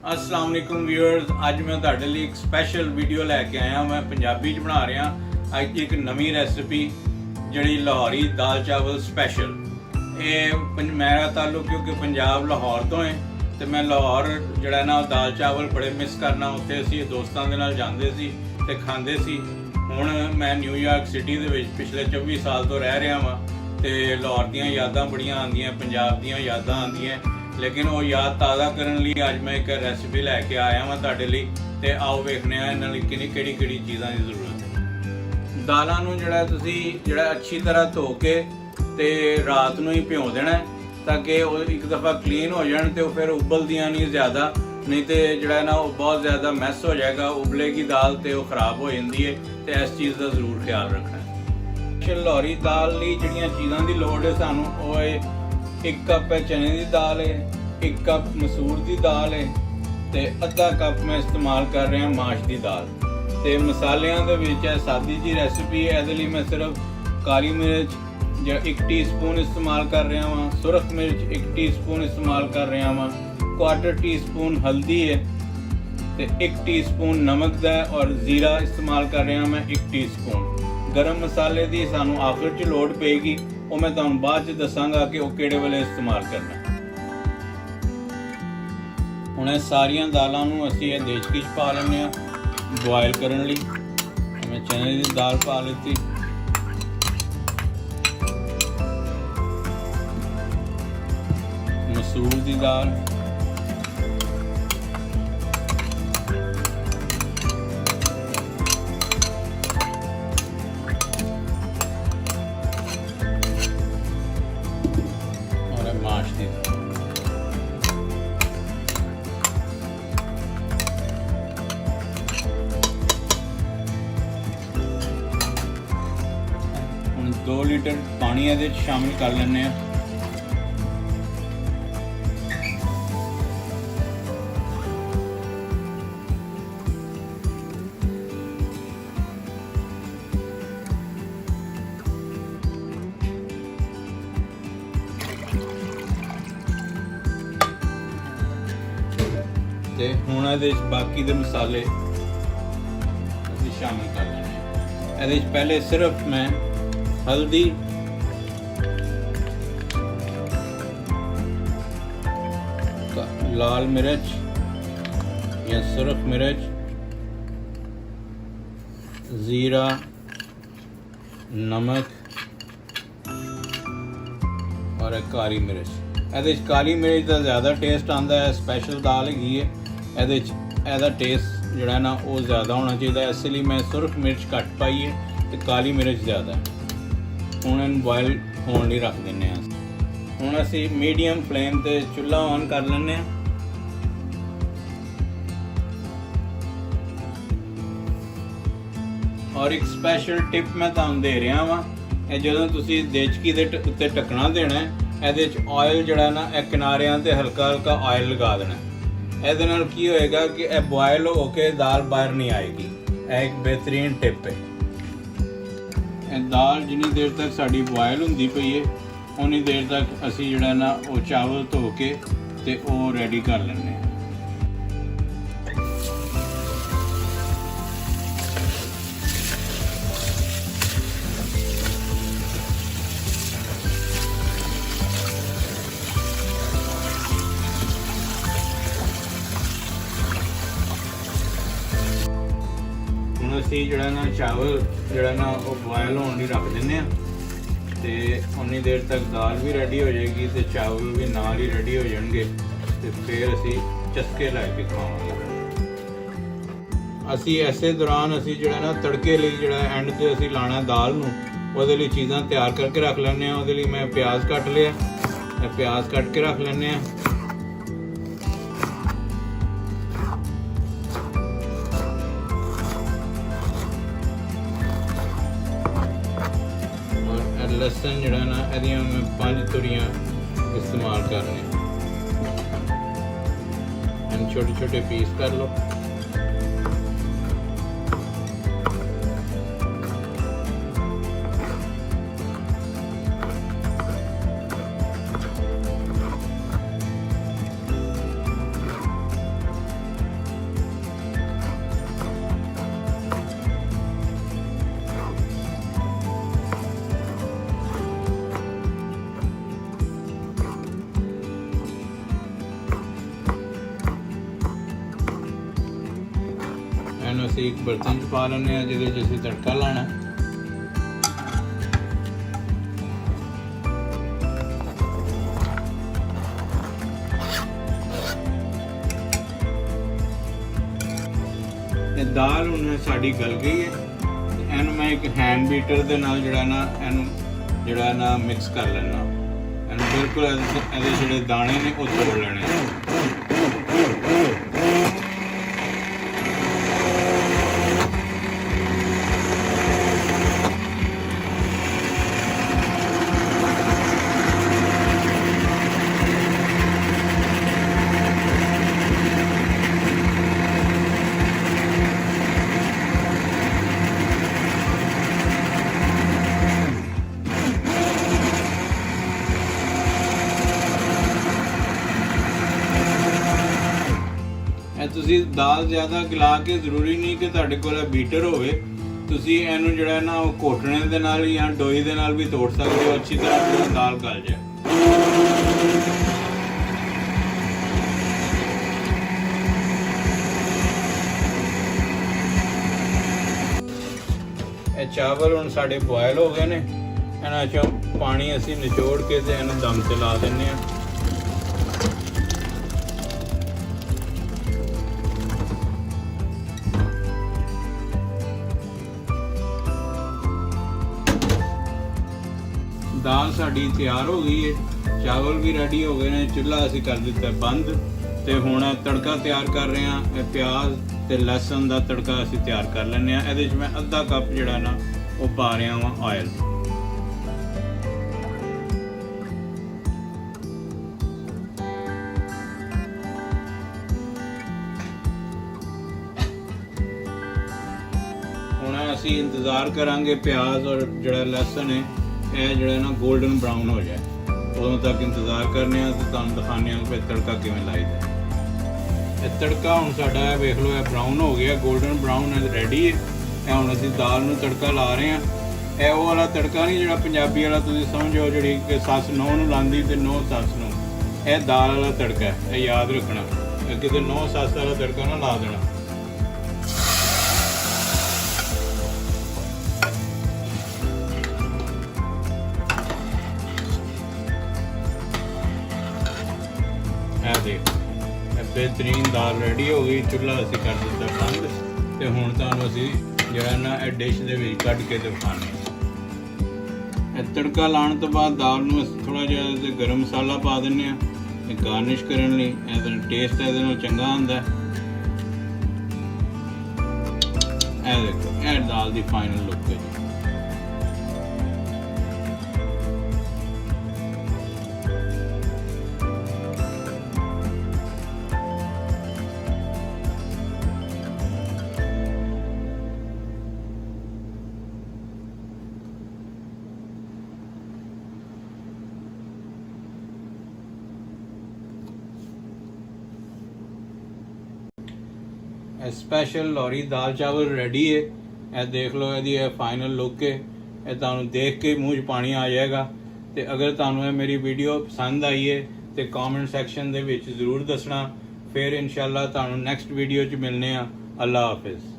अस्सलाम वालेकुम व्यूअर्स, अज मैं तुहाडे लई एक स्पैशल वीडियो लैके आया। मैं पंजाबी च बना रहा अज एक नवी रेसिपी जिहड़ी लाहौरी दाल चावल स्पैशल। ये मेरा ताल्लुक क्योंकि पंजाब लाहौर तो है तो मैं लाहौर जिहड़ा ना दाल चावल बड़े मिस करना। उत्थे असीं दोस्तां दे नाल जांदे सी ते खांदे सी। हुण मैं न्यूयॉर्क सिटी दे विच पिछले 24 साल तो रह रहा वां ते लाहौर दीयां यादां बड़ियां आंदियां, पंजाब दीयां यादां आंदियां। लेकिन वो याद ताज़ा करने लिए अज मैं एक रेसिपी लैके आया वां तुहाडे लई ते आओ वेखने आ इन्हां लई किहड़ी चीज़ां की जरूरत है। दालां नूं जिहड़ा तुसीं जिहड़ा अच्छी तरह धो के ते रात नूं ही भिओ देना ताकि वो एक दफ़ा क्लीन हो जाए तो फिर उबलदियां नहीं ज़्यादा, नहीं तो जिहड़ा ना वो बहुत ज़्यादा मैस हो जाएगा, उबलेगी दाल तो वो खराब हो जाती है। तो इस चीज़ का जरूर ख्याल रखना है। लाहौरी दाल लई जिहड़ियां चीज़ां की लोड़ है सानूं वो है 1 कप है चने की दाल है, 1 कप मसूर की दाल है तो अद्धा कप मैं इस्तेमाल कर रहा माश की दाल। तो मसालियां दे विच सादी जी रेसिपी है, ये मैं सिर्फ काली मिर्च 1 टीस्पून इस्तेमाल कर रहा वहाँ, सुरख मिर्च 1 टीस्पून इस्तेमाल कर रहा वहाँ, 1/4 टीस्पून हल्दी है तो 1 टीस्पून नमक का और जीरा इस्तेमाल कर रहा मैं 1 टीस्पून। गरम मसाले की सानू आखिर च लोड़ पेगी, वो मैं तुहानू बाद च दसांगा कि वो किहड़े वेले इस्तेमाल करना। हुण इह सारियां दालां नूं असीं इह देचकी च पा लैंदे आ बॉयल करन लई। मैं चने की दाल पा लीती, मसूर की दाल, माश की दाल। हुण 2 लीटर पानी ये शामिल कर लेने। ते हुण इहदे बाकी दे मसाले असीं शामिल कर लेने। इहदे पहले सिर्फ मैं हल्दी, लाल मिर्च या सुरख मिर्च, जीरा, नमक और एक काली मिर्च। ये काली मिर्च का ज़्यादा टेस्ट आता है, स्पैशल दाल हैगी है, ये टेस्ट जोड़ा ना वो ज़्यादा होना चाहिए, इसलिए मैं सुरख मिर्च घट पाई है तो काली मिर्च ज़्यादा है। हुण इन्हूं बॉयल होने लिए रख दें। हुण असीं मीडियम फ्लेम ते चुल्हा ऑन कर लैंदे। और एक स्पैशल टिप मैं तुहानूं दे रहा वां, जदों तुसीं देचकी दे उत्ते ढक्कना देना है, ये ऑयल जड़ा ना किनारियां ते हल्का हल्का ऑयल लगा देना। ਇਹਦੇ ਨਾਲ ਕੀ ਹੋਏਗਾ कि ਇਹ बॉयल हो के दाल बाहर नहीं आएगी। ਇਹ एक बेहतरीन टिप है। ਇਹ दाल जिन्नी देर तक साड़ी बॉयल होंदी पई है उन्नी देर तक असी जड़ा ना वो चावल धो के ते वो रेडी कर लेने। असी जड़ा ना चावल जड़ा ना वो बॉयल होने रख दें तो उन्नी देर तक दाल भी रेडी हो जाएगी तो चावल भी नाल ही रेडी हो जाएंगे। तो फिर असी चस्के लैके खावांगे। असी ऐसे दौरान असी जड़ा ना तड़के लिए जड़ा एंड से असी लाना दाल नूं, उहदे लई चीज़ां तैयार करके रख लैंदे। उहदे लई मैं प्याज कट लिया, प्याज कट के रख लैंदे। लसन जड़ा ना एदियां मैं 5 तुरियां इस्तेमाल कर रहे हैं। छोटे छोटे पीस कर लो। ਅਸੀਂ ਇੱਕ ਬਰਤਨ 'ਚ ਪਾ ਲੈਂਦੇ ਹਾਂ ਜਿਹਦੇ 'ਚ ਅਸੀਂ ਤੜਕਾ ਲਾਣਾ। ਇਹ ਦਾਲ ਹੁਣ ਸਾਡੀ ਗਲ ਗਈ ਹੈ। ਇਹਨੂੰ ਮੈਂ ਇੱਕ ਹੈਂਡ ਬੀਟਰ ਦੇ ਨਾਲ ਜਿਹੜਾ ਨਾ ਮਿਕਸ ਕਰ ਲੈਣਾ। ਇਹਨੂੰ ਬਿਲਕੁਲ ਇਹਦੇ ਜਿਹੜੇ ਦਾਣੇ ਨੇ ਉਹ ਤੋੜ ਲੈਣੇ। ਤੁਸੀਂ ਦਾਲ ਜ਼ਿਆਦਾ ਗਲਾ ਕੇ ਜ਼ਰੂਰੀ ਨਹੀਂ ਕਿ ਤੁਹਾਡੇ ਕੋਲ ਬੀਟਰ ਹੋਵੇ, ਤੁਸੀਂ ਇਹਨੂੰ ਜਿਹੜਾ ਨਾ ਉਹ ਘੋਟਣੇ ਦੇ ਨਾਲ ਜਾਂ ਡੋਈ ਦੇ ਨਾਲ ਵੀ ਤੋੜ ਸਕਦੇ ਹੋ। ਅੱਛੀ ਤਰ੍ਹਾਂ ਦਾਲ ਗਲ ਜਾਏ। ਇਹ ਚਾਵਲ ਹੁਣ ਸਾਡੇ ਬੋਇਲ ਹੋ ਗਏ ਨੇ। ਇਹਨਾਂ 'ਚੋਂ ਪਾਣੀ ਅਸੀਂ ਨਿਚੋੜ ਕੇ ਤੇ ਇਹਨੂੰ ਦਮ ਤੇ ਲਾ ਦਿੰਦੇ ਹਾਂ। ਦਾਲ ਸਾਡੀ ਤਿਆਰ ਹੋ ਗਈ ਹੈ, ਚਾਵਲ ਵੀ ਰੈਡੀ ਹੋ ਗਏ ਨੇ, ਚੁੱਲ੍ਹਾ ਅਸੀਂ ਕਰ ਦਿੱਤਾ ਬੰਦ ਤੇ ਹੁਣ ਤੜਕਾ ਤਿਆਰ ਕਰ ਰਹੇ ਹਾਂ। ਇਹ ਪਿਆਜ਼ ਤੇ ਲਸਣ ਦਾ ਤੜਕਾ ਅਸੀਂ ਤਿਆਰ ਕਰ ਲੈਂਦੇ ਹਾਂ। ਇਹਦੇ 'ਚ ਮੈਂ ਅੱਧਾ ਕੱਪ ਜਿਹੜਾ ਨਾ ਉਹ ਪਾ ਰਿਹਾ ਹਾਂ ਆਇਲ। ਹੁਣ ਅਸੀਂ ਇੰਤਜ਼ਾਰ ਕਰਾਂਗੇ ਪਿਆਜ਼ ਔਰ ਜਿਹੜਾ ਲਸਣ ਹੈ ਇਹ ਜਿਹੜਾ ਨਾ ਗੋਲਡਨ ਬਰਾਊਨ ਹੋ ਜਾਏ, ਉਦੋਂ ਤੱਕ ਇੰਤਜ਼ਾਰ ਕਰਨੇ ਆ ਤੇ ਤੁਹਾਨੂੰ ਦਿਖਾਉਂਦੇ ਆ ਕਿ ਤੜਕਾ ਕਿਵੇਂ ਲਾਈਦਾ। ਇਹ ਤੜਕਾ ਹੁਣ ਸਾਡਾ ਵੇਖ ਲਓ, ਇਹ ਬਰਾਊਨ ਹੋ ਗਿਆ, ਗੋਲਡਨ ਬਰਾਊਨ ਹੈ, ਰੈਡੀ ਹੈ। ਇਹ ਹੁਣ ਅਸੀਂ ਦਾਲ ਨੂੰ ਤੜਕਾ ਲਾ ਰਹੇ ਹਾਂ। ਇਹ ਉਹ ਵਾਲਾ ਤੜਕਾ ਨਹੀਂ ਜਿਹੜਾ ਪੰਜਾਬੀ ਵਾਲਾ ਤੁਸੀਂ ਸਮਝੋ ਜਿਹੜੀ ਕਿ ਸੱਸ ਨੂੰਹ ਨੂੰ ਲਾਉਂਦੀ ਤੇ ਨੂੰਹ ਸੱਸ ਨੂੰ। ਇਹ ਦਾਲ ਵਾਲਾ ਤੜਕਾ ਹੈ, ਇਹ ਯਾਦ ਰੱਖਣਾ। ਕਿਤੇ ਨੂੰਹ ਸੱਸ ਵਾਲਾ ਤੜਕਾ ਨਾ ਲਾ ਦੇਣਾ। बेहतरीन दाल रेडी हो गई, चूल्हा असी कर दिता बंद ते हुण तुहानूं असी जिहड़ा ना इह डिश दे विच कढ के दिखाने। तड़का लाने तो बाद दाल नूं असी थोड़ा जिहा गरम मसाला पा दिंदे आ गार्निश करन लई। इहदा टेस्ट इहदे नाल चंगा आंदा है। इह देखो इह दाल दी फाइनल लुक है। स्पैशल लाहौरी दाल चावल रेडी है। यह देख लो, यदि फाइनल लुक है। यह तुहानूं देख के मूँह 'च पानी आ जाएगा। तो अगर तुहानूं मेरी वीडियो पसंद आई है तो कॉमेंट सैक्शन दे विच जरूर दसना। फिर इंशाअल्लाह तुहानूं नैक्सट वीडियो च मिलने। अल्लाह हाफिज़।